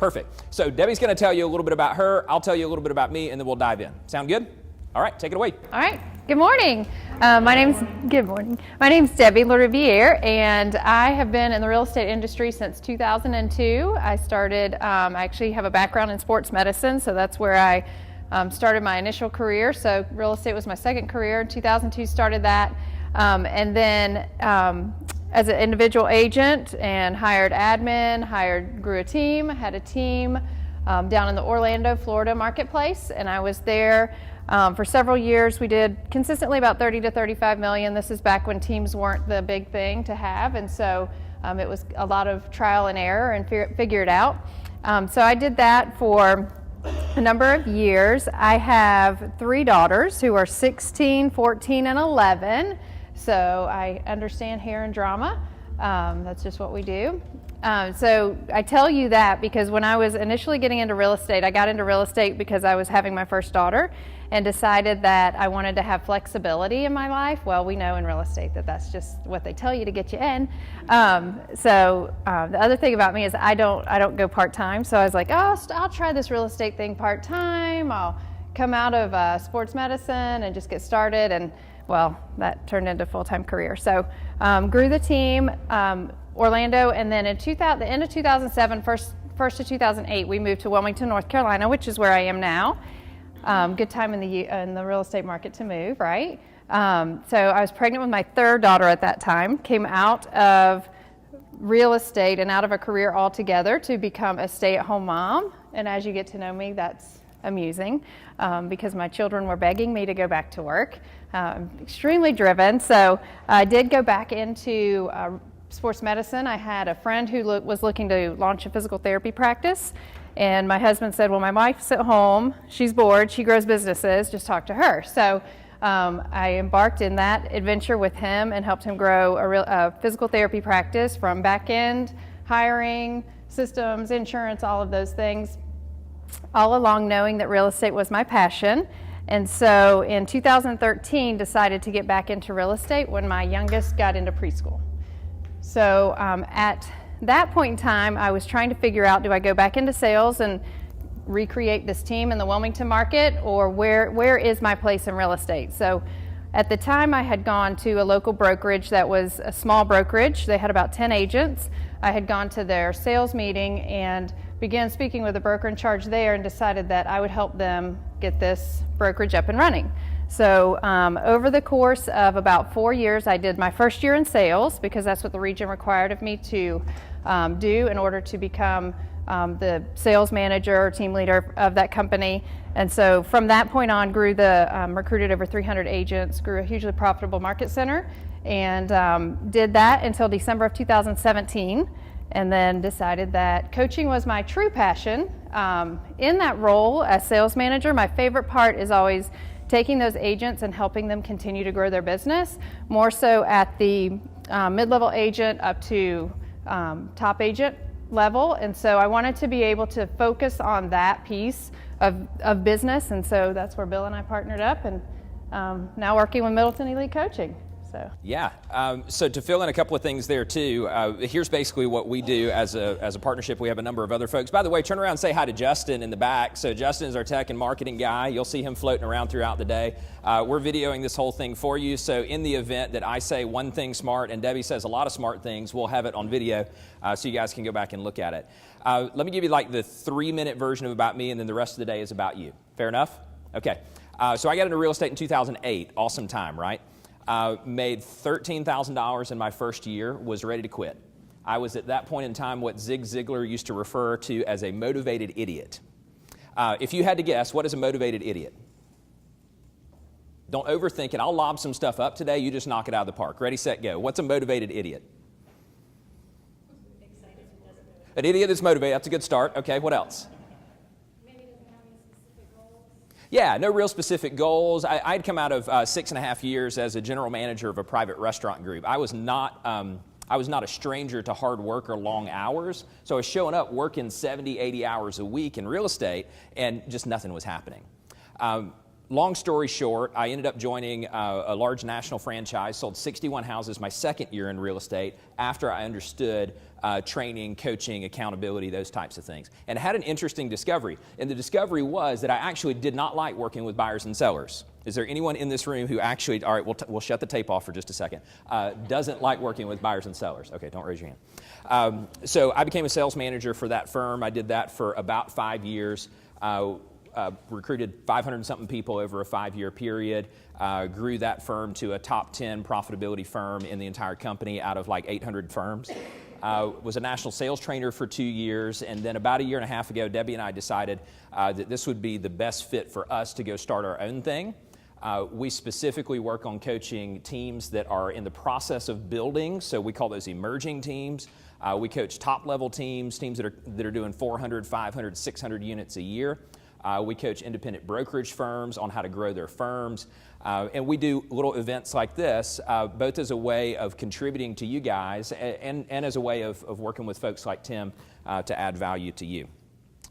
perfect. So Debbie's going to tell you a little bit about her. I'll tell you a little bit about me, and then we'll dive in. Sound good? All right, take it away. All right. Good morning. My name's Debbie LaRiviere, and I have been in the real estate industry since 2002. I actually have a background in sports medicine, so that's where I started my initial career. So real estate was my second career. In 2002 started that, and then as an individual agent and hired admin, grew a team, had a team down in the Orlando, Florida marketplace, and I was there for several years. We did consistently about 30 to 35 million. This is back when teams weren't the big thing to have, and so it was a lot of trial and error and figure it out. So I did that for a number of years. I have 3 daughters who are 16, 14, and 11. So I understand hair and drama. That's just what we do. So I tell you that because when I was initially getting into real estate, I got into real estate because I was having my first daughter and decided that I wanted to have flexibility in my life. Well, we know in real estate that that's just what they tell you to get you in. The other thing about me is I don't go part-time. So I was like, oh, I'll try this real estate thing part-time. I'll come out of sports medicine and just get started. And well, that turned into a full-time career. So grew the team, Orlando, and then the end of 2007, first of 2008, we moved to Wilmington, North Carolina, which is where I am now. Good time in the real estate market to move, right? So I was pregnant with my 3rd daughter at that time, came out of real estate and out of a career altogether to become a stay-at-home mom. And as you get to know me, that's amusing because my children were begging me to go back to work. I'm extremely driven, so I did go back into sports medicine. I had a friend who was looking to launch a physical therapy practice, and my husband said, well, my wife's at home, she's bored, she grows businesses, just talk to her. So I embarked in that adventure with him and helped him grow a physical therapy practice from back end, hiring, systems, insurance, all of those things, all along knowing that real estate was my passion. And so in 2013 decided to get back into real estate when my youngest got into preschool. So at that point in time, I was trying to figure out, do I go back into sales and recreate this team in the Wilmington market, or where is my place in real estate? So at the time I had gone to a local brokerage that was a small brokerage. They had about 10 agents. I had gone to their sales meeting and began speaking with the broker in charge there and decided that I would help them get this brokerage up and running. So over the course of about 4 years, I did my first year in sales because that's what the region required of me to do in order to become the sales manager or team leader of that company. And so from that point on, recruited over 300 agents, grew a hugely profitable market center, and did that until December of 2017. And then decided that coaching was my true passion. In that role as sales manager, my favorite part is always taking those agents and helping them continue to grow their business, more so at the mid-level agent up to top agent level. And so I wanted to be able to focus on that piece of business, and so that's where Bill and I partnered up, and now working with Middleton Elite Coaching. So to fill in a couple of things there too, here's basically what we do as a partnership. We have a number of other folks. By the way, turn around and say hi to Justin in the back. So Justin is our tech and marketing guy. You'll see him floating around throughout the day. We're videoing this whole thing for you. So in the event that I say one thing smart and Debbie says a lot of smart things, we'll have it on video so you guys can go back and look at it. Let me give you like the 3-minute version of about me, and then the rest of the day is about you. Fair enough? Okay. So I got into real estate in 2008. Awesome time, right? Made $13,000 in my first year, was ready to quit. I was at that point in time what Zig Ziglar used to refer to as a motivated idiot. If you had to guess, what is a motivated idiot? Don't overthink it. I'll lob some stuff up today. You just knock it out of the park. Ready, set, go. What's a motivated idiot? An idiot that's motivated. That's a good start. Okay, what else? Yeah, no real specific goals. I'd come out of 6.5 years as a general manager of a private restaurant group. I was not a stranger to hard work or long hours, so I was showing up working 70, 80 hours a week in real estate, and just nothing was happening. long story short, I ended up joining a large national franchise, sold 61 houses my second year in real estate after I understood training, coaching, accountability, those types of things. And I had an interesting discovery. And the discovery was that I actually did not like working with buyers and sellers. Is there anyone in this room who actually, all right, we'll shut the tape off for just a second, doesn't like working with buyers and sellers? Okay, don't raise your hand. So I became a sales manager for that firm. I did that for about 5 years. Recruited 500-something people over a 5-year period, grew that firm to a top 10 profitability firm in the entire company out of like 800 firms. Was a national sales trainer for 2 years, and then about a year and a half ago, Debbie and I decided that this would be the best fit for us to go start our own thing. We specifically work on coaching teams that are in the process of building, so we call those emerging teams. We coach top-level teams that are doing 400, 500, 600 units a year. We coach independent brokerage firms on how to grow their firms. And we do little events like this, both as a way of contributing to you guys and as a way of working with folks like Tim to add value to you.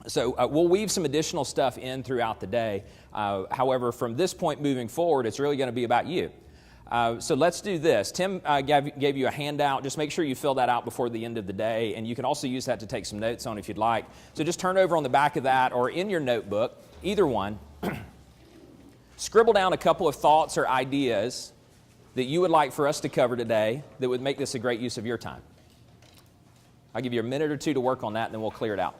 So we'll weave some additional stuff in throughout the day. However, from this point moving forward, it's really going to be about you. So let's do this. Tim gave you a handout. Just make sure you fill that out before the end of the day, and you can also use that to take some notes on if you'd like. So just turn over on the back of that or in your notebook, either one. Scribble down a couple of thoughts or ideas that you would like for us to cover today that would make this a great use of your time. I'll give you a minute or two to work on that, and then we'll clear it out.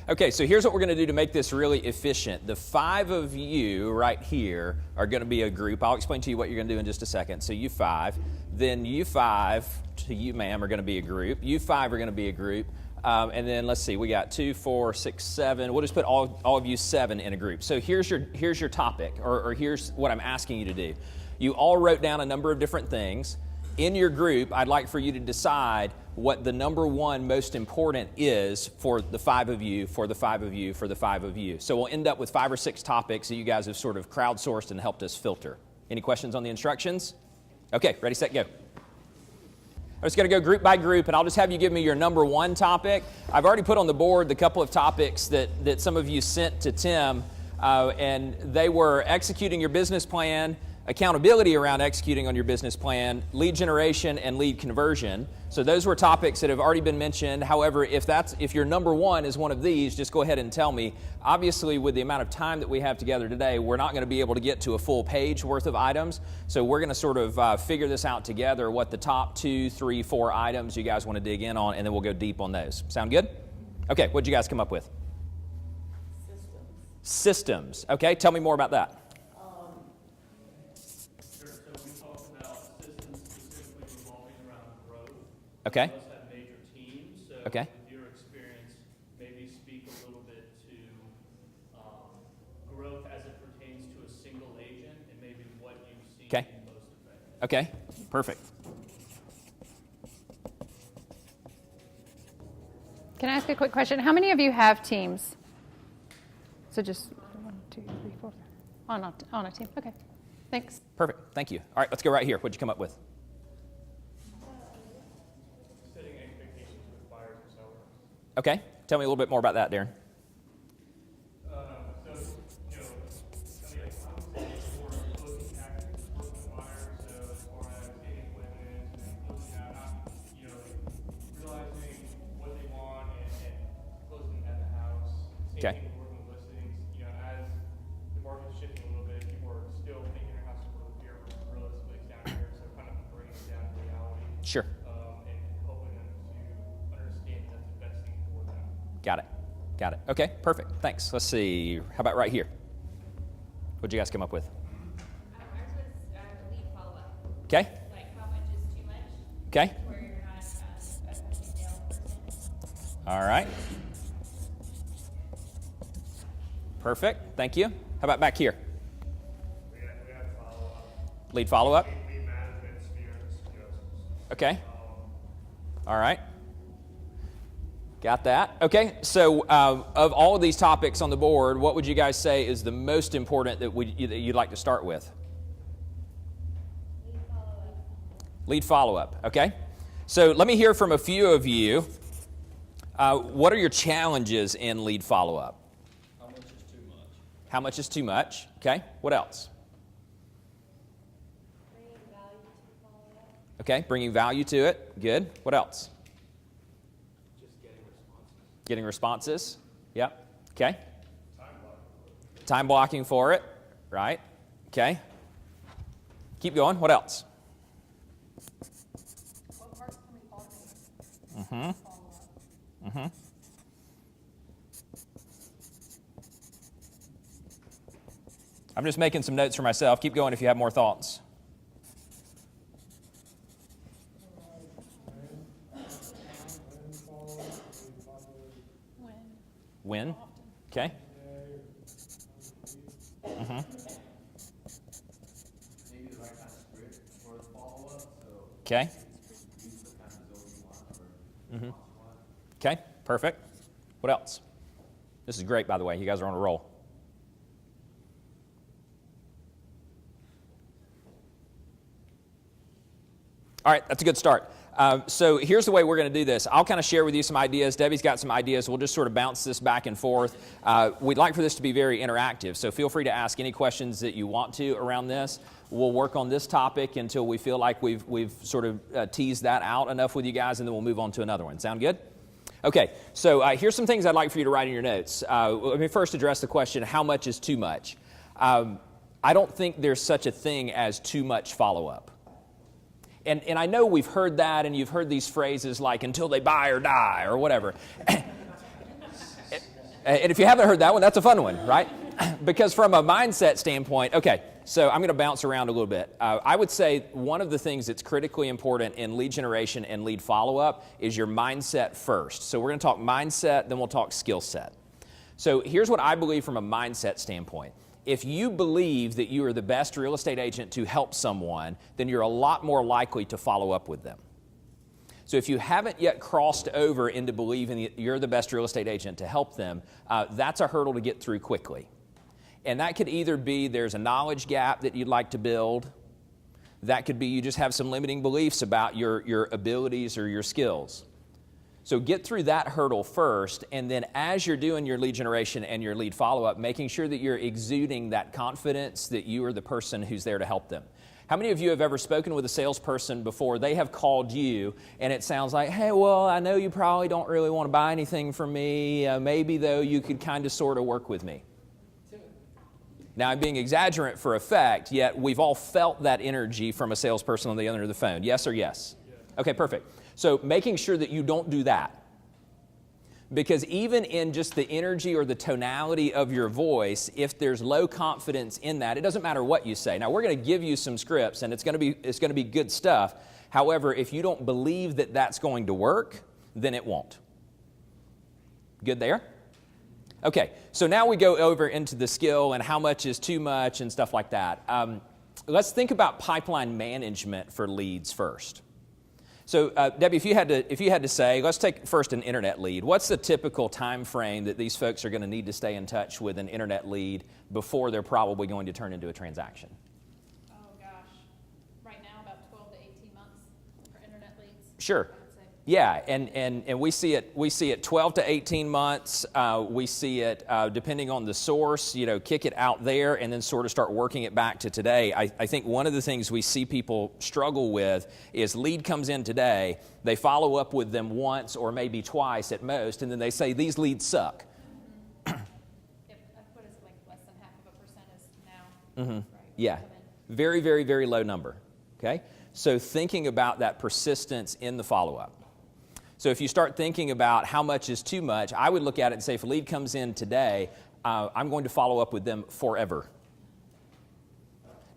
Okay, so here's what we're going to do to make this really efficient. The 5 of you right here are going to be a group. I'll explain to you what you're going to do in just a second. So you 5, then you 5 to you, ma'am, are going to be a group. You 5 are going to be a group. And then let's see, we got 2, 4, 6, 7. We'll just put all of you 7 in a group. So here's your topic, or here's what I'm asking you to do. You all wrote down a number of different things. In your group, I'd like for you to decide what the number one most important is for the 5 of you, for the 5 of you, for the 5 of you. So we'll end up with 5 or 6 topics that you guys have sort of crowdsourced and helped us filter. Any questions on the instructions? Okay, ready, set, go. I'm just going to go group by group, and I'll just have you give me your number one topic. I've already put on the board the couple of topics that some of you sent to Tim, and they were executing your business plan, accountability around executing on your business plan, lead generation, and lead conversion. So those were topics that have already been mentioned. However, if your number one is one of these, just go ahead and tell me. Obviously, with the amount of time that we have together today, we're not going to be able to get to a full page worth of items. So we're going to sort of figure this out together, what the top 2, 3, 4 items you guys want to dig in on, and then we'll go deep on those. Sound good? Okay, what'd you guys come up with? Systems. Okay, tell me more about that. Okay. Most have major teams, so okay. With your experience, maybe speak a little bit to growth as it pertains to a single agent and maybe what you've seen most effective. Okay, perfect. Can I ask a quick question? How many of you have teams? So just 1, 2, 3, 4 on a team. Okay, thanks. Perfect, thank you. All right, let's go right here. What'd you come up with? Okay, tell me a little bit more about that, Darren. Okay. Working with listings, as the market's shifting a little bit, people are still thinking their house is worth here versus realistically it's down here, so kind of bringing it down to reality. Sure. And helping them to understand that's the best thing for them. Got it. Okay, perfect. Thanks. Let's see. How about right here? What'd you guys come up with? Ours was lead follow-up. Okay. Like how much is too much? Okay. Where you're not a detailed person. All right. Perfect. Thank you. How about back here? We had follow-up. Lead follow-up? Lead management, spheres, Okay. All right. Got that. Okay. So of all of these topics on the board, what would you guys say is the most important that you'd like to start with? Lead follow-up. Lead follow-up. Okay. So let me hear from a few of you. What are your challenges in lead follow-up? How much is too much? Okay, what else? Bringing value to the follow-up. Okay, bringing value to it. Good. What else? Just getting responses. Getting responses. Yep. Okay. Time blocking for it. Right. Okay. Keep going. What else? What parts can we automate? Mm-hmm. Follow-up. Mm-hmm. I'm just making some notes for myself. Keep going if you have more thoughts. When? Okay. Mm-hmm. Maybe the right kind of script for the follow-up, so Okay. use the kind of zone you want or Mm-hmm. response you want. Okay, perfect. What else? This is great, by the way. You guys are on a roll. All right, that's a good start. So here's the way we're going to do this. I'll kind of share with you some ideas. Debbie's got some ideas. We'll just sort of bounce this back and forth. We'd like for this to be very interactive, so feel free to ask any questions that you want to around this. We'll work on this topic until we feel like we've sort of teased that out enough with you guys, and then we'll move on to another one. Sound good? Okay, so here's some things I'd like for you to write in your notes. Let me first address the question, how much is too much? I don't think there's such a thing as too much follow-up. And I know we've heard that, and you've heard these phrases like, until they buy or die, or whatever. And if you haven't heard that one, that's a fun one, right? Because from a mindset standpoint, okay, so I'm going to bounce around a little bit. I would say one of the things that's critically important in lead generation and lead follow-up is your mindset first. So we're going to talk mindset, then we'll talk skill set. So here's what I believe from a mindset standpoint. If you believe that you are the best real estate agent to help someone, then you're a lot more likely to follow up with them. So if you haven't yet crossed over into believing that you're the best real estate agent to help them, that's a hurdle to get through quickly. And that could either be there's a knowledge gap that you'd like to build. That could be you just have some limiting beliefs about your abilities or your skills. So get through that hurdle first, and then as you're doing your lead generation and your lead follow-up, making sure that you're exuding that confidence that you are the person who's there to help them. How many of you have ever spoken with a salesperson before? They have called you, and it sounds like, hey, well, I know you probably don't really want to buy anything from me. Maybe, though, you could kind of sort of work with me. Now, I'm being exaggerant for effect, yet we've all felt that energy from a salesperson on the other end of the phone. Yes or yes? Okay, perfect. So making sure that you don't do that. Because even in just the energy or the tonality of your voice, if there's low confidence in that, it doesn't matter what you say. Now, we're going to give you some scripts, and it's going to be good stuff. However, if you don't believe that that's going to work, then it won't. Good there? Okay, so now we go over into the skill and how much is too much and stuff like that. Let's think about pipeline management for leads first. So, Debbie, if you had to say, let's take first an internet lead. What's the typical time frame that these folks are going to need to stay in touch with an internet lead before they're probably going to turn into a transaction? Oh gosh, right now about 12 to 18 months for internet leads. Sure. I would say. Yeah, and we see it 12 to 18 months. We see it depending on the source, kick it out there and then sort of start working it back to today. I think one of the things we see people struggle with is lead comes in today, they follow up with them once or maybe twice at most, and then they say these leads suck. Yep, what is it, like less than 0.5% is now? Mm-hmm. Right. Yeah, Come in. very, very, very low number. Okay, so thinking about that persistence in the follow-up. So if you start thinking about how much is too much, I would look at it and say, if a lead comes in today, I'm going to follow up with them forever.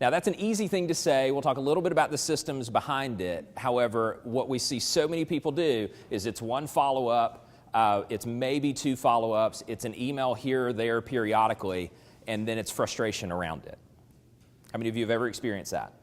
Now, that's an easy thing to say. We'll talk a little bit about the systems behind it. However, what we see so many people do is it's one follow-up, it's maybe two follow-ups, it's an email here or there periodically, and then it's frustration around it. How many of you have ever experienced that?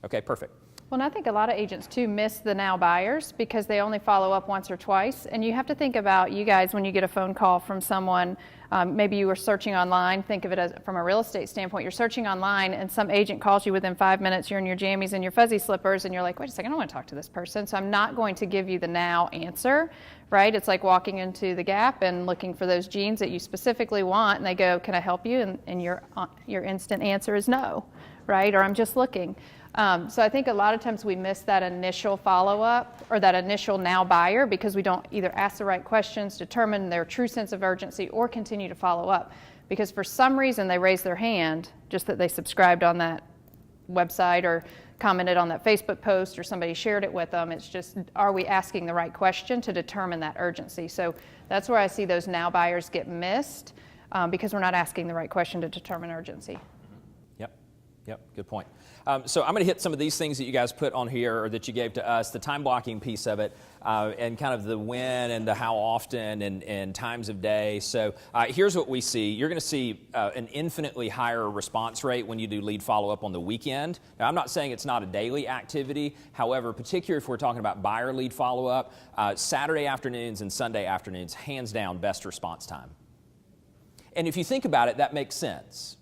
Okay, perfect. Well, and I think a lot of agents too miss the now buyers because they only follow up once or twice. And you have to think about, you guys, when you get a phone call from someone, maybe you were searching online, think of it as from a real estate standpoint, you're searching online and some agent calls you within 5 minutes, you're in your jammies and your fuzzy slippers and you're like, wait a second, I don't want to talk to this person, so I'm not going to give you the now answer, right? It's like walking into the Gap and looking for those jeans that you specifically want and they go, can I help you? And your instant answer is no, right? Or I'm just looking. So I think a lot of times we miss that initial follow-up or that initial now buyer because we don't either ask the right questions, determine their true sense of urgency, or continue to follow up. Because for some reason they raised their hand, just that they subscribed on that website or commented on that Facebook post or somebody shared it with them. It's just, are we asking the right question to determine that urgency? So that's where I see those now buyers get missed because we're not asking the right question to determine urgency. Yep, good point. So I'm going to hit some of these things that you guys put on here or that you gave to us, the time blocking piece of it, and kind of the when and the how often and times of day. So here's what we see. You're going to see an infinitely higher response rate when you do lead follow-up on the weekend. Now, I'm not saying it's not a daily activity. However, particularly if we're talking about buyer lead follow-up, Saturday afternoons and Sunday afternoons, hands down, best response time. And if you think about it, that makes sense.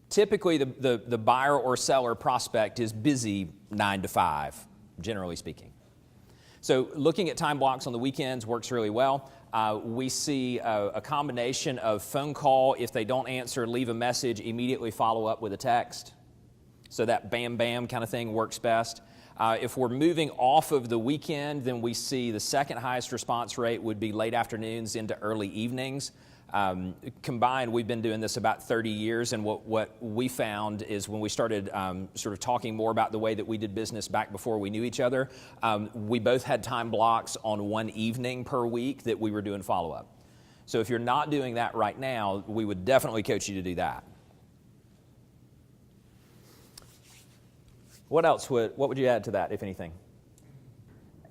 Typically, the buyer or seller prospect is busy 9 to 5, generally speaking. So looking at time blocks on the weekends works really well. We see a combination of phone call, if they don't answer, leave a message, immediately follow up with a text. So that bam, bam kind of thing works best. If we're moving off of the weekend, then we see the second highest response rate would be late afternoons into early evenings. Combined, we've been doing this about 30 years, and what we found is when we started sort of talking more about the way that we did business back before we knew each other, we both had time blocks on one evening per week that we were doing follow-up. So if you're not doing that right now, we would definitely coach you to do that. What else what would you add to that, if anything?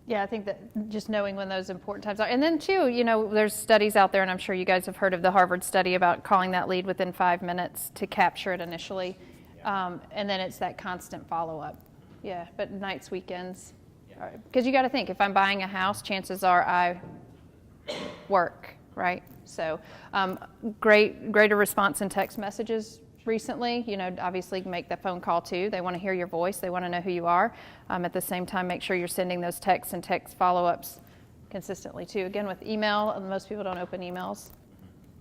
Yeah, I think that just knowing when those important times are. And then too, you know, there's studies out there, and I'm sure you guys have heard of the Harvard study about calling that lead within 5 minutes to capture it initially. And then it's that constant follow-up. Yeah, but nights, weekends. Because you got to think, if I'm buying a house, chances are I work, right? So greater response in text messages recently. You know, obviously make that phone call too. They want to hear your voice. They want to know who you are. At the same time, make sure you're sending those texts and text follow-ups consistently too. Again, with email, most people don't open emails.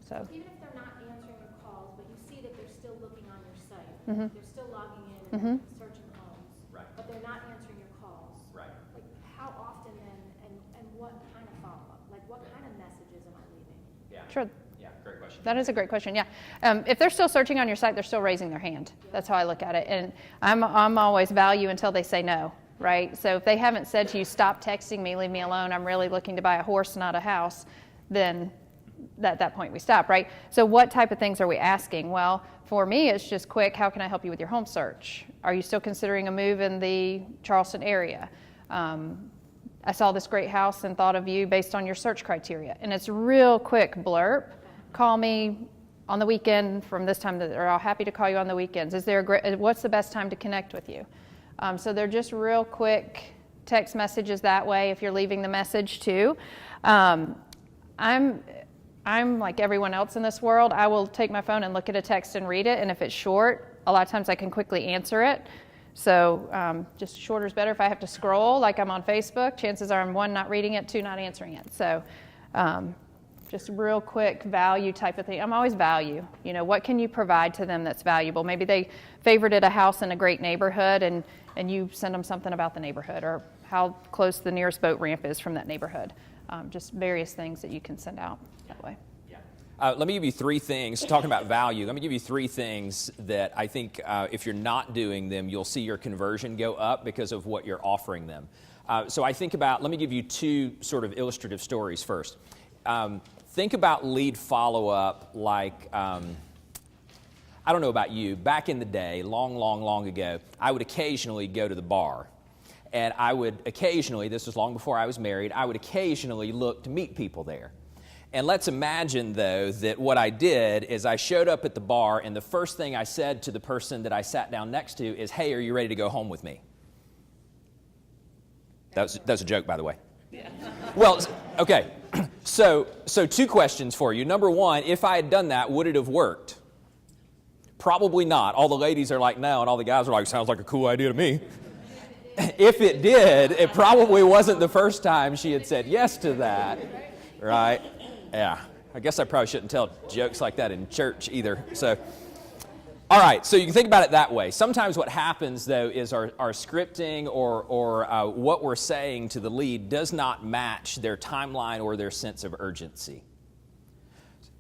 So even if they're not answering your calls, but you see that they're still looking on your site, Mm-hmm. they're still logging in and searching homes, Right. but they're not answering your calls. Right. Like, how often then, and what kind of follow-up? Like, what kind of messages am I leaving? Yeah. sure. Yeah, great question. That is a great question, yeah. If they're still searching on your site, they're still raising their hand. That's how I look at it. And I'm always value until they say no, right? So if they haven't said to you, stop texting me, leave me alone, I'm really looking to buy a horse, not a house, then at that point we stop, right? So what type of things are we asking? Well, for me, it's just quick, how can I help you with your home search? Are you still considering a move in the Charleston area? I saw this great house and thought of you based on your search criteria. And it's real quick blurb. Call me on the weekend from this time, or I'm happy to call you on the weekends. What's the best time to connect with you? So they're just real quick text messages that way if you're leaving the message too. I'm like everyone else in this world. I will take my phone and look at a text and read it. And if it's short, a lot of times I can quickly answer it. So just shorter is better. If I have to scroll like I'm on Facebook, chances are I'm 1, not reading it, 2, not answering it. So just real quick value type of thing. I'm always value. You know, what can you provide to them that's valuable? Maybe they favorited a house in a great neighborhood and you send them something about the neighborhood or how close the nearest boat ramp is from that neighborhood. Just various things that you can send out that way. Let me give you 3 things. Talking about value, let me give you 3 things that I think if you're not doing them, you'll see your conversion go up because of what you're offering them. So I think about, let me give you 2 sort of illustrative stories first. Think about lead follow-up like, I don't know about you, back in the day, long ago, I would occasionally go to the bar. And I would occasionally, this was long before I was married, I would occasionally look to meet people there. And let's imagine, though, that what I did is I showed up at the bar, and the first thing I said to the person that I sat down next to is, hey, are you ready to go home with me? That's a joke, by the way. Yeah. Well, okay. So 2 questions for you. Number 1, if I had done that, would it have worked? Probably not. All the ladies are like, no, and all the guys are like, sounds like a cool idea to me. If it did, it probably wasn't the first time she had said yes to that, right? Yeah. I guess I probably shouldn't tell jokes like that in church either. So, all right, so you can think about it that way. Sometimes what happens, though, is our scripting or what we're saying to the lead does not match their timeline or their sense of urgency.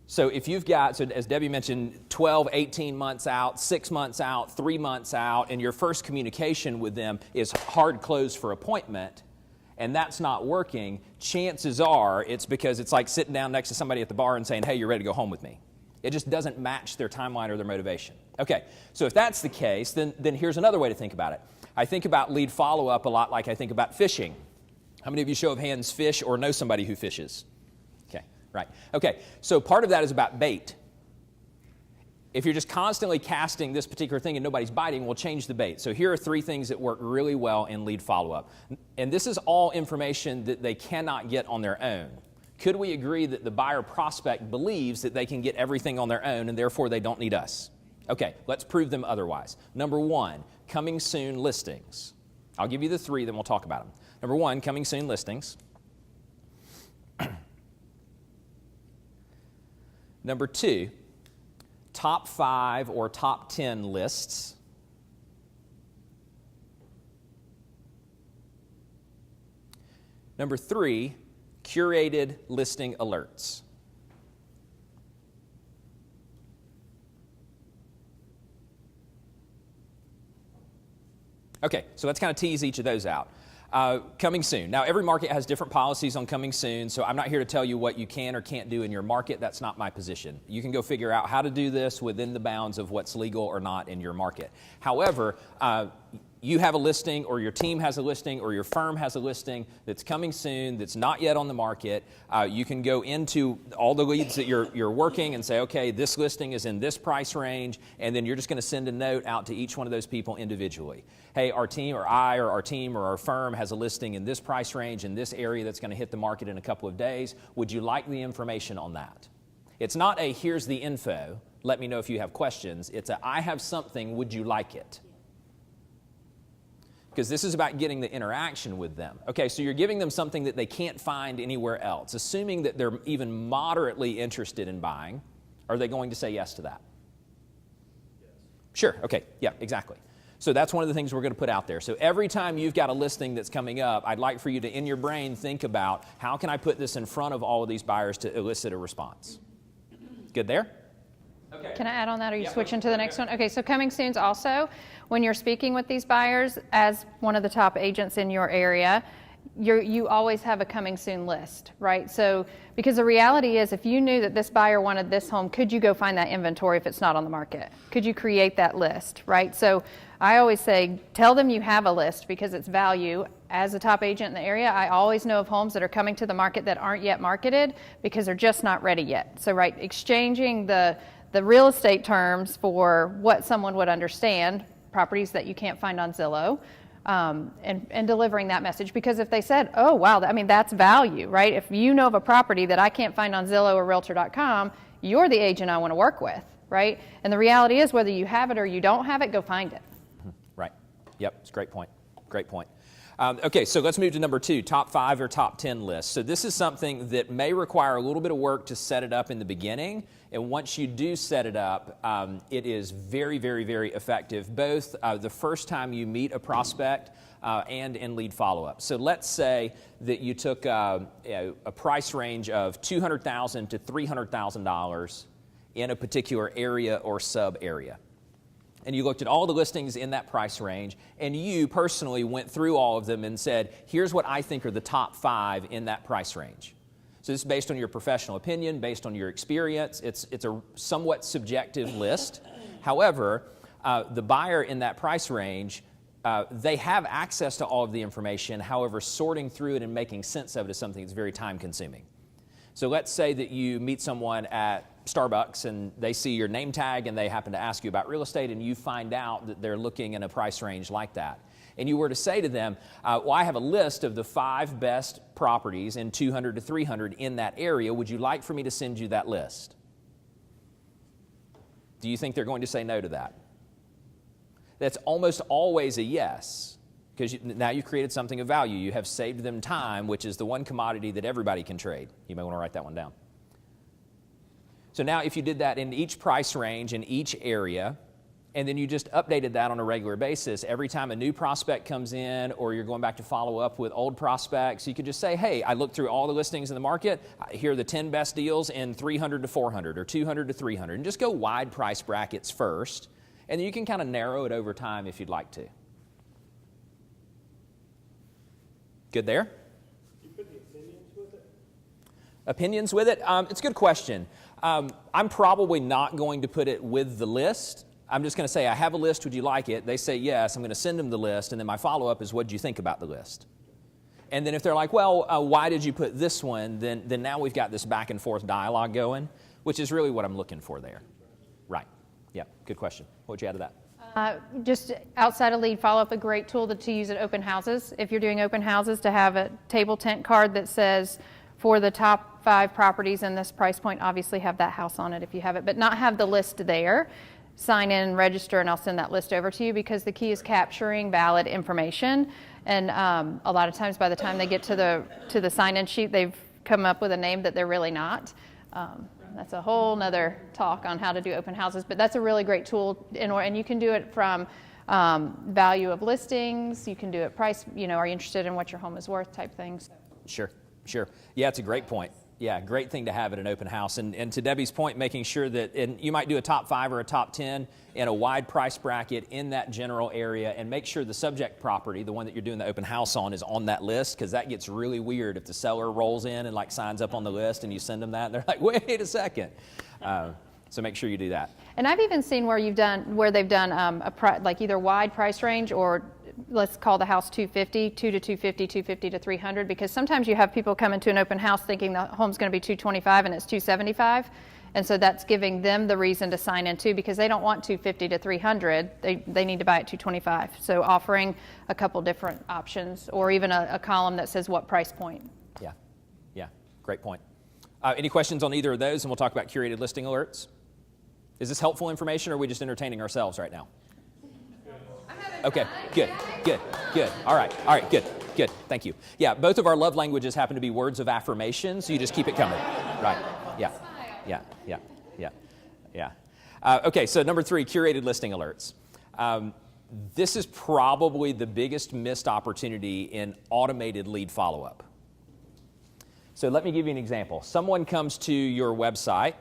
So if you've got, so as Debbie mentioned, 12, 18 months out, 6 months out, 3 months out, and your first communication with them is hard close for appointment, and that's not working, chances are it's because it's like sitting down next to somebody at the bar and saying, hey, you're ready to go home with me. It just doesn't match their timeline or their motivation. Okay, so if that's the case, then here's another way to think about it. I think about lead follow-up a lot like I think about fishing. How many of you, show of hands, fish or know somebody who fishes? Okay, right. Okay, so part of that is about bait. If you're just constantly casting this particular thing and nobody's biting, we'll change the bait. So here are 3 things that work really well in lead follow-up. And this is all information that they cannot get on their own. Could we agree that the buyer prospect believes that they can get everything on their own and therefore they don't need us? Okay, let's prove them otherwise. Number 1, coming soon listings. I'll give you the 3, then we'll talk about them. Number 1, coming soon listings. Number 2, top 5 or top 10 lists. Number 3, curated listing alerts. Okay, so let's kind of tease each of those out. Coming soon. Now, every market has different policies on coming soon, so I'm not here to tell you what you can or can't do in your market. That's not my position. You can go figure out how to do this within the bounds of what's legal or not in your market. However, you have a listing or your team has a listing or your firm has a listing that's coming soon that's not yet on the market. You can go into all the leads that you're working and say, okay, this listing is in this price range, and then you're just going to send a note out to each one of those people individually. Hey, our team or our team or our firm has a listing in this price range in this area that's going to hit the market in a couple of days. Would you like the information on that? It's not a here's the info, let me know if you have questions. It's a I have something, would you like it? Because this is about getting the interaction with them. Okay, so you're giving them something that they can't find anywhere else. Assuming that they're even moderately interested in buying, are they going to say yes to that? Yes. Sure, okay, yeah, exactly. So that's one of the things we're going to put out there. So every time you've got a listing that's coming up, I'd like for you to, in your brain, think about how can I put this in front of all of these buyers to elicit a response. Good there? Okay. Can I add on that, or are you switching to the next one? Okay, so coming soon's also, when you're speaking with these buyers, as one of the top agents in your area, you always have a coming soon list, right? So, because the reality is, if you knew that this buyer wanted this home, could you go find that inventory if it's not on the market? Could you create that list, right? So I always say, tell them you have a list because it's value. As a top agent in the area, I always know of homes that are coming to the market that aren't yet marketed because they're just not ready yet. So, right, exchanging the real estate terms for what someone would understand, properties that you can't find on Zillow, and delivering that message. Because if they said, oh, wow, I mean, that's value, right? If you know of a property that I can't find on Zillow or Realtor.com, you're the agent I want to work with, right? And the reality is, whether you have it or you don't have it, go find it. Right. Yep, it's a great point. Great point. Okay, so let's move to number 2, top 5 or top 10 lists. So this is something that may require a little bit of work to set it up in the beginning. And once you do set it up, it is very, very, very effective, both the first time you meet a prospect and in lead follow-up. So let's say that you took a price range of $200,000 to $300,000 in a particular area or sub-area. And you looked at all the listings in that price range, and you personally went through all of them and said, here's what I think are the top 5 in that price range. So this is based on your professional opinion, based on your experience. It's a somewhat subjective list. However, the buyer in that price range, they have access to all of the information. However, sorting through it and making sense of it is something that's very time-consuming. So let's say that you meet someone at Starbucks and they see your name tag and they happen to ask you about real estate, and you find out that they're looking in a price range like that. and you were to say to them, well, I have a list of the 5 best properties in 200 to 300 in that area. Would you like for me to send you that list? Do you think they're going to say no to that? That's almost always a yes, because now you've created something of value. You have saved them time, which is the one commodity that everybody can trade. You may want to write that one down. So now if you did that in each price range, in each area, and then you just updated that on a regular basis, every time a new prospect comes in or you're going back to follow up with old prospects, you could just say, hey, I looked through all the listings in the market. Here are the 10 best deals in 300 to 400 or 200 to 300. And just go wide price brackets first, and then you can kind of narrow it over time if you'd like to. Good there? You put the opinions with it? Opinions with it? It's a good question. I'm probably not going to put it with the list. I'm just going to say, I have a list, would you like it? They say yes, I'm going to send them the list, and then my follow-up is, what did you think about the list? And then if they're like, well, why did you put this one? Then now we've got this back and forth dialogue going, which is really what I'm looking for there. Right. Yeah, good question. What would you add to that? Just outside of lead follow-up, a great tool to use at open houses. If you're doing open houses, to have a table tent card that says, for the top 5 properties in this price point, obviously have that house on it if you have it, but not have the list there. Sign in, register, and I'll send that list over to you, because the key is capturing valid information. And a lot of times by the time they get to the sign-in sheet, they've come up with a name that they're really not. That's a whole nother talk on how to do open houses, but that's a really great tool, and you can do it from value of listings, you can do it price, are you interested in what your home is worth type things. Sure. Yeah, it's a great point. Yeah, great thing to have at an open house. And to Debbie's point, making sure that, and you might do a top 5 or a top 10 in a wide price bracket in that general area, and make sure the subject property, the one that you're doing the open house on, is on that list, because that gets really weird if the seller rolls in and signs up on the list and you send them that, and they're like, wait a second. So make sure you do that. And I've even seen where they've done either wide price range, or let's call the house 250, 2 to 250, 250 to 300, because sometimes you have people come into an open house thinking the home's going to be 225 and it's 275, and so that's giving them the reason to sign in too, because they don't want 250 to 300, they need to buy at 225. So offering a couple different options, or even a column that says what price point. Yeah, great point. Any questions on either of those, and we'll talk about curated listing alerts? Is this helpful information, or are we just entertaining ourselves right now? Okay, good. All right, good. Thank you. Yeah, both of our love languages happen to be words of affirmation, so you just keep it coming. Right, yeah. Okay, so number 3, curated listing alerts. This is probably the biggest missed opportunity in automated lead follow-up. So let me give you an example. Someone comes to your website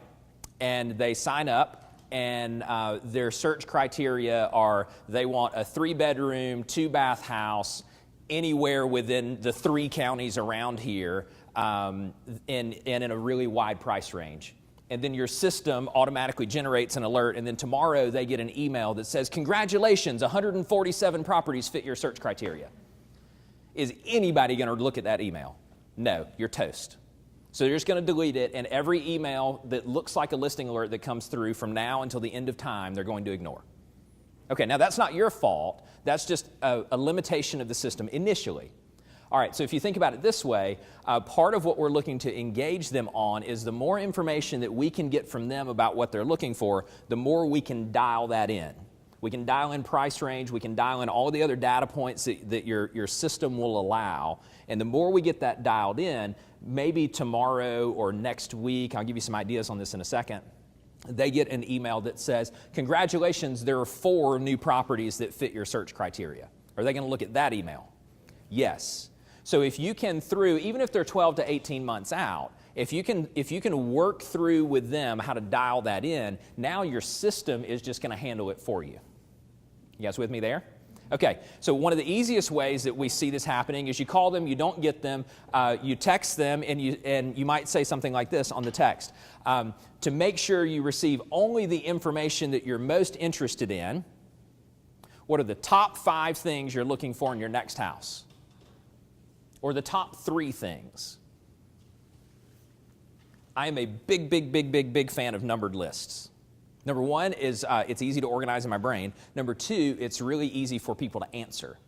and they sign up, and their search criteria are they want a 3-bedroom, 2-bath house anywhere within the 3 counties around here, and in a really wide price range. And then your system automatically generates an alert, and then tomorrow they get an email that says, congratulations, 147 properties fit your search criteria. Is anybody going to look at that email? No, you're toast. So you're just going to delete it, and every email that looks like a listing alert that comes through from now until the end of time, they're going to ignore. Okay, now that's not your fault. That's just a limitation of the system initially. All right, so if you think about it this way, part of what we're looking to engage them on is the more information that we can get from them about what they're looking for, the more we can dial that in. We can dial in price range, we can dial in all the other data points that your system will allow, and the more we get that dialed in, maybe tomorrow or next week, I'll give you some ideas on this in a second, they get an email that says, congratulations, there are 4 new properties that fit your search criteria. Are they going to look at that email? Yes. So if you can even if they're 12 to 18 months out, if you can work through with them how to dial that in, now your system is just going to handle it for you. You guys with me there? Okay, so one of the easiest ways that we see this happening is you call them, you don't get them, you text them, and you might say something like this on the text. To make sure you receive only the information that you're most interested in, what are the top 5 things you're looking for in your next house? Or the top 3 things? I am a big fan of numbered lists. Number 1 is it's easy to organize in my brain. Number 2, it's really easy for people to answer.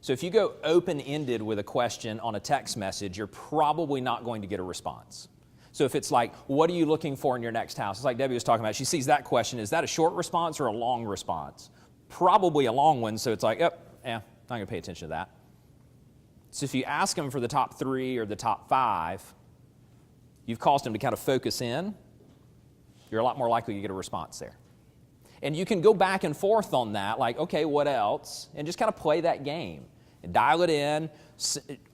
So if you go open-ended with a question on a text message, you're probably not going to get a response. So if it's like, what are you looking for in your next house? It's like Debbie was talking about. She sees that question. Is that a short response or a long response? Probably a long one, so it's like, not going to pay attention to that. So if you ask them for the top 3 or the top 5, you've caused them to kind of focus in. You're a lot more likely to get a response there. And you can go back and forth on that, like, okay, what else? And just kind of play that game. And dial it in,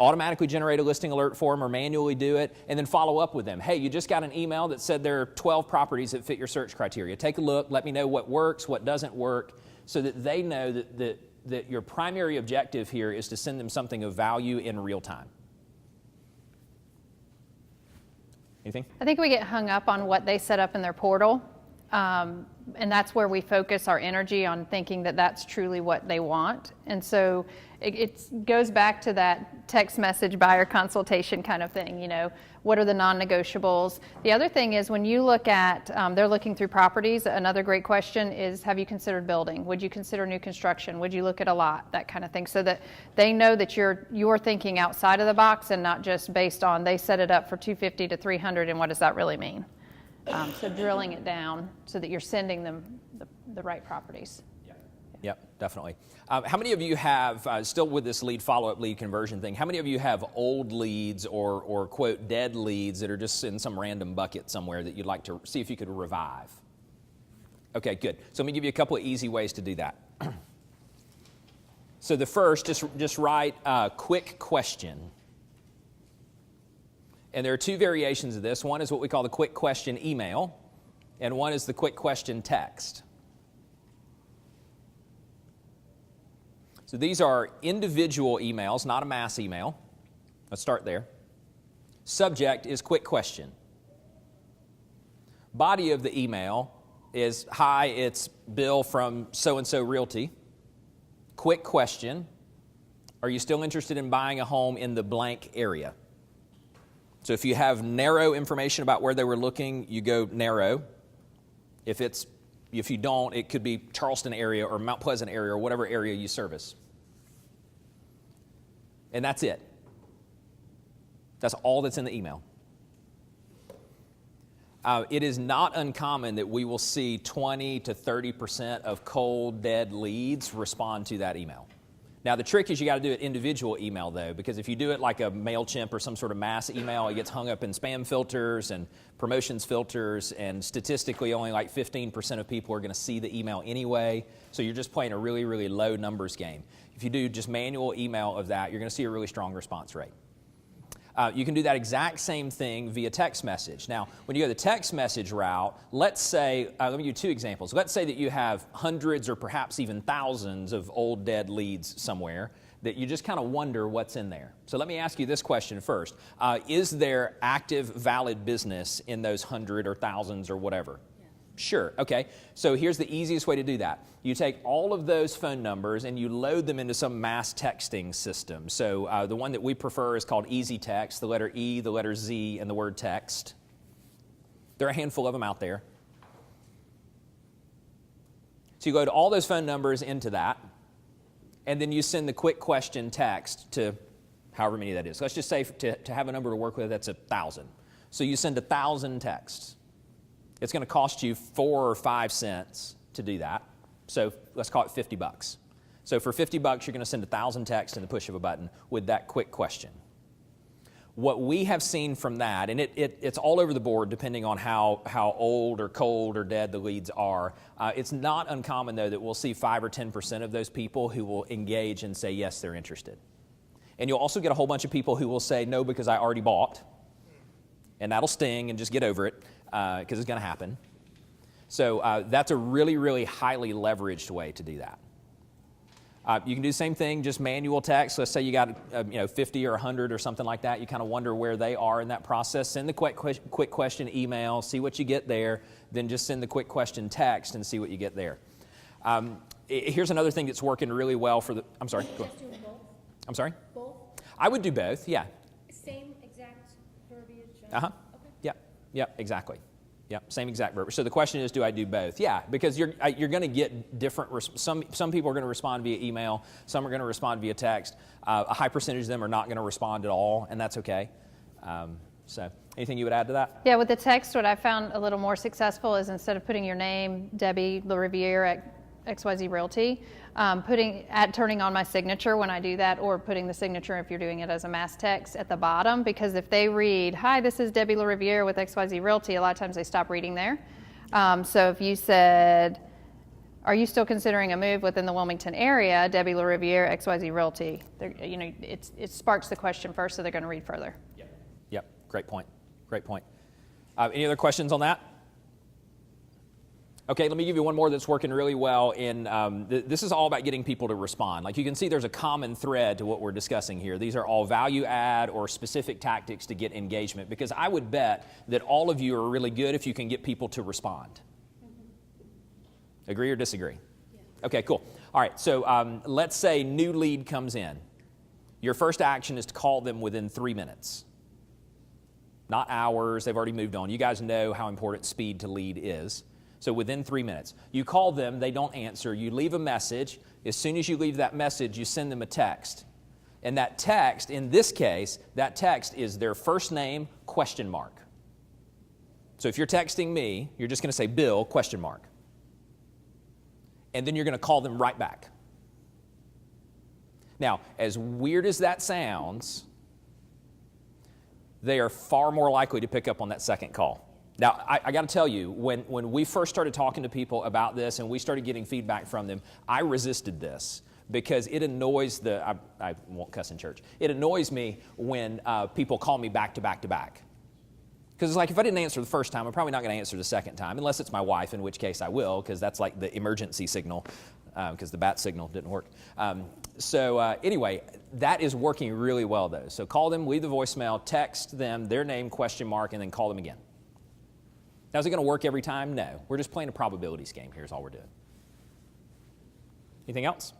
automatically generate a listing alert for them or manually do it, and then follow up with them. Hey, you just got an email that said there are 12 properties that fit your search criteria. Take a look, let me know what works, what doesn't work, so that they know that your primary objective here is to send them something of value in real time. Anything? I think we get hung up on what they set up in their portal. And that's where we focus our energy on thinking that that's truly what they want. And so it goes back to that text message buyer consultation kind of thing. You know, what are the non-negotiables? The other thing is when you look at, they're looking through properties, another great question is, have you considered building? Would you consider new construction? Would you look at a lot? That kind of thing, so that they know that you're thinking outside of the box and not just based on they set it up for 250 to 300 and what does that really mean? So drilling it down so that you're sending them the right properties. Yep, definitely. How many of you have, still with this lead follow-up lead conversion thing, how many of you have old leads or quote, dead leads that are just in some random bucket somewhere that you'd like to see if you could revive? Okay, good. So let me give you a couple of easy ways to do that. So the first, just write a quick question. And there are 2 variations of this. One is what we call the quick question email, and one is the quick question text. So these are individual emails, not a mass email. Let's start there. Subject is quick question. Body of the email is, hi, it's Bill from so-and-so Realty. Quick question, are you still interested in buying a home in the blank area? So if you have narrow information about where they were looking, you go narrow. If you don't, it could be Charleston area or Mount Pleasant area or whatever area you service. And that's it. That's all that's in the email. It is not uncommon that we will see 20 to 30% of cold, dead leads respond to that email. Now, the trick is you got to do it individual email, though, because if you do it like a MailChimp or some sort of mass email, it gets hung up in spam filters and promotions filters, and statistically only like 15% of people are going to see the email anyway, so you're just playing a really, really low numbers game. If you do just manual email of that, you're going to see a really strong response rate. You can do that exact same thing via text message. Now, when you go the text message route, let's say, let me give you 2 examples. Let's say that you have hundreds or perhaps even thousands of old dead leads somewhere that you just kind of wonder what's in there. So let me ask you this question first. Is there active, valid business in those 100 or thousands or whatever? Sure, okay. So here's the easiest way to do that. You take all of those phone numbers and you load them into some mass texting system. So the one that we prefer is called Easy Text, the letter E, the letter Z, and the word text. There are a handful of them out there. So you load all those phone numbers into that, and then you send the quick question text to however many that is. Let's just say to have a number to work with, that's 1,000. So you send 1,000 texts. It's going to cost you 4 or 5 cents to do that. So let's call it $50. So for $50, you're going to send 1,000 texts in the push of a button with that quick question. What we have seen from that, and it's all over the board depending on how old or cold or dead the leads are, it's not uncommon, though, that we'll see 5 or 10% of those people who will engage and say, yes, they're interested. And you'll also get a whole bunch of people who will say, no, because I already bought. And that'll sting, and just get over it. Because it's going to happen. So that's a really, really highly leveraged way to do that. You can do the same thing, just manual text. Let's say you got 50 or 100 or something like that. You kind of wonder where they are in that process. Send the quick question email, see what you get there. Then just send the quick question text and see what you get there. Here's another thing that's working really well for the... I'm sorry. Go ahead. Just doing both? I'm sorry? Both? I would do both, yeah. Same exact verbiage? Uh-huh. Okay. Yep, exactly. Yep, same exact verb. So the question is, do I do both? Yeah, because you're going to get different. Some people are going to respond via email. Some are going to respond via text. A high percentage of them are not going to respond at all, and that's okay. So anything you would add to that? Yeah, with the text, what I found a little more successful is instead of putting your name, Debbie LaRiviere at XYZ Realty, turning on my signature when I do that, or putting the signature if you're doing it as a mass text at the bottom, because if they read, hi, this is Debbie LaRiviere with XYZ Realty, a lot of times they stop reading there. So if you said, are you still considering a move within the Wilmington area, Debbie LaRiviere, XYZ Realty, it sparks the question first, so they're going to read further. Yep, great point. Any other questions on that? Okay, let me give you one more that's working really well. This is all about getting people to respond. Like you can see, there's a common thread to what we're discussing here. These are all value add or specific tactics to get engagement, because I would bet that all of you are really good if you can get people to respond. Agree or disagree? Yeah. Okay, cool. All right, so let's say new lead comes in. Your first action is to call them within 3 minutes. Not hours, they've already moved on. You guys know how important speed to lead is. So within 3 minutes, you call them, they don't answer, you leave a message. As soon as you leave that message, you send them a text. And that text, in this case, that text is their first name, ? So if you're texting me, you're just going to say Bill, ? And then you're going to call them right back. Now, as weird as that sounds, they are far more likely to pick up on that second call. Now, I got to tell you, when we first started talking to people about this and we started getting feedback from them, I resisted this because it annoys I won't cuss in church. It annoys me when people call me back to back to back. Because it's like, if I didn't answer the first time, I'm probably not going to answer the second time, unless it's my wife, in which case I will, because that's like the emergency signal, because the bat signal didn't work. Anyway, that is working really well, though. So call them, leave the voicemail, text them, their name, ? And then call them again. Now, is it going to work every time? No. We're just playing a probabilities game. Here's all we're doing. Anything else?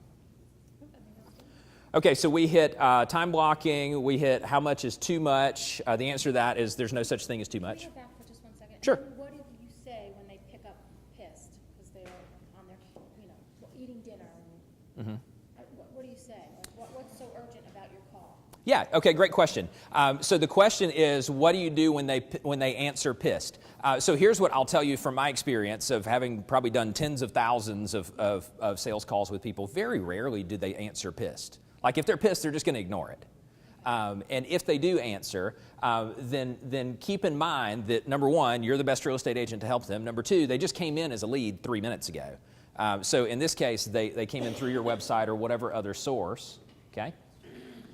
Okay, so we hit time blocking. We hit how much is too much. The answer to that is there's no such thing as too much. Can we go back for just 1 second? Sure. What did you say when they pick up pissed because they're on their, eating dinner? What do you say? Like, what's so urgent about your call? Yeah, okay, great question. So the question is, what do you do when they answer pissed? So here's what I'll tell you from my experience of having probably done tens of thousands of sales calls with people. Very rarely do they answer pissed. Like if they're pissed, they're just going to ignore it. And if they do answer, then keep in mind that, number one, you're the best real estate agent to help them. Number two, they just came in as a lead 3 minutes ago. So in this case, they came in through your website or whatever other source, okay?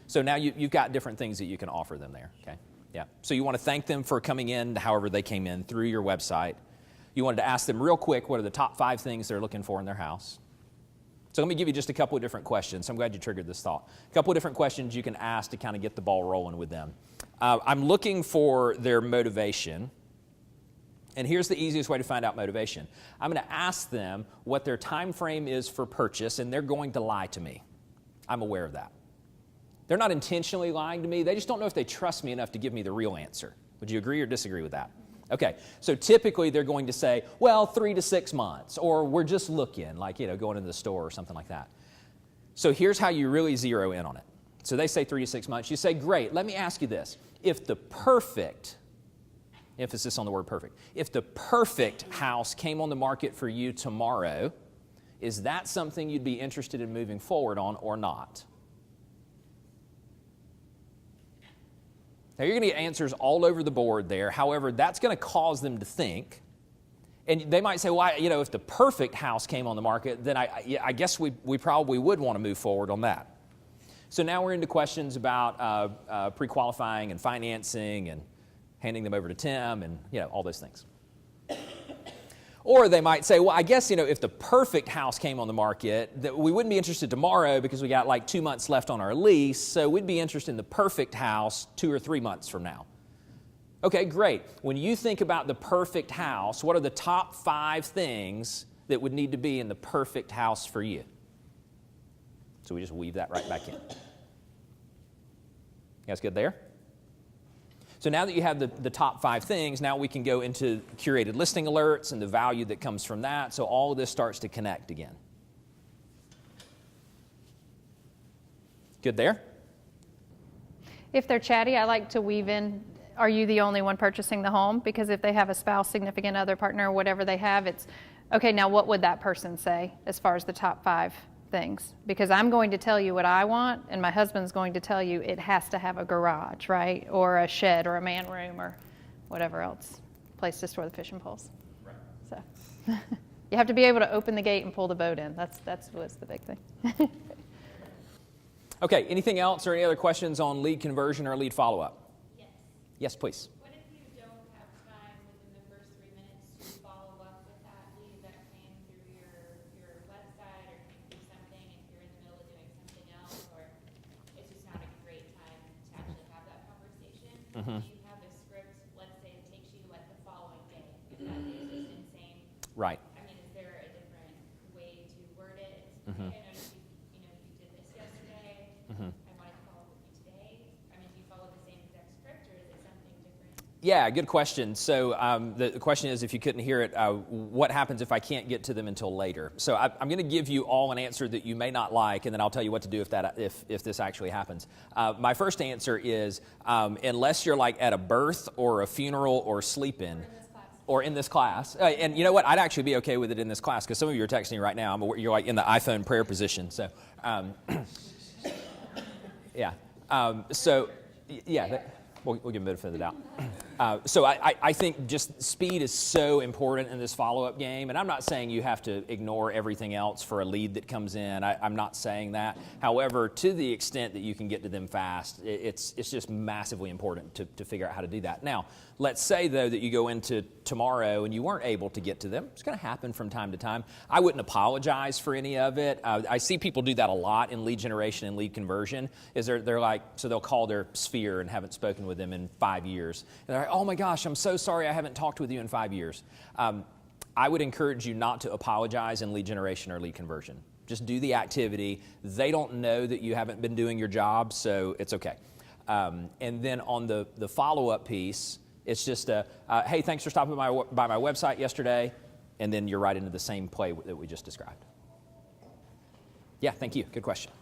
So now you've got different things that you can offer them there, okay? Yeah. So you want to thank them for coming in however they came in through your website. You wanted to ask them real quick, what are the top 5 things they're looking for in their house? So let me give you just a couple of different questions. I'm glad you triggered this thought. A couple of different questions you can ask to kind of get the ball rolling with them. I'm looking for their motivation. And here's the easiest way to find out motivation. I'm going to ask them what their time frame is for purchase, and they're going to lie to me. I'm aware of that. They're not intentionally lying to me. They just don't know if they trust me enough to give me the real answer. Would you agree or disagree with that? Okay, so typically they're going to say, well, 3 to 6 months, or we're just looking, like, going into the store or something like that. So here's how you really zero in on it. So they say 3 to 6 months. You say, great, let me ask you this. If the perfect, emphasis on the word perfect, if the perfect house came on the market for you tomorrow, is that something you'd be interested in moving forward on or not? Now, you're going to get answers all over the board there. However, that's going to cause them to think. And they might say, well, if the perfect house came on the market, then I guess we probably would want to move forward on that. So now we're into questions about pre-qualifying and financing and handing them over to Tim and, all those things. Or they might say, well, I guess, if the perfect house came on the market, that we wouldn't be interested tomorrow because we got like 2 months left on our lease, so we'd be interested in the perfect house 2 or 3 months from now. Okay, great. When you think about the perfect house, what are the top 5 things that would need to be in the perfect house for you? So we just weave that right back in. You guys good there? So now that you have the top 5 things, now we can go into curated listing alerts and the value that comes from that. So all of this starts to connect again. Good there? If they're chatty, I like to weave in, are you the only one purchasing the home? Because if they have a spouse, significant other, partner, whatever they have, it's, okay, now what would that person say as far as the top 5 things? Because I'm going to tell you what I want, and my husband's going to tell you it has to have a garage, right? Or a shed, or a man room, or whatever else. Place to store the fishing poles. Right. So you have to be able to open the gate and pull the boat in. That's what's the big thing. Okay, anything else or any other questions on lead conversion or lead follow-up? Yes. Yes, please. What if you don't have time within the first 3 minutes to follow up with that lead that came through your website or came through something if you're in the middle of doing something else, or it's just not a great time to actually have that conversation? Do you have a script, let's say it takes you like the following day, if that day is just insane? Right. I mean, is there a different way to word it? It's, hey, I noticed you did this yesterday. I wanted to follow up with you today. I mean, do you follow the same exact script, or is it something different? Yeah, good question. So the question is, if you couldn't hear it, what happens if I can't get to them until later? So I'm going to give you all an answer that you may not like, and then I'll tell you what to do if this actually happens. My first answer is, unless you're like at a birth or a funeral or sleep-in, or in this class. And you know what? I'd actually be okay with it in this class, because some of you are texting right now. You're like in the iPhone prayer position. So, yeah. We'll give them a benefit of the doubt. So I think just speed is so important in this follow-up game. And I'm not saying you have to ignore everything else for a lead that comes in. I'm not saying that. However, to the extent that you can get to them fast, it's just massively important to figure out how to do that. Now, let's say, though, that you go into tomorrow and you weren't able to get to them. It's going to happen from time to time. I wouldn't apologize for any of it. I see people do that a lot in lead generation and lead conversion. They're like, so they'll call their sphere and haven't spoken with them in 5 years. And they're like, oh my gosh, I'm so sorry I haven't talked with you in 5 years. I would encourage you not to apologize in lead generation or lead conversion. Just do the activity. They don't know that you haven't been doing your job, so it's okay. And then on the follow-up piece, it's just hey, thanks for stopping by my website yesterday, and then you're right into the same play that we just described. Yeah, thank you. Good question.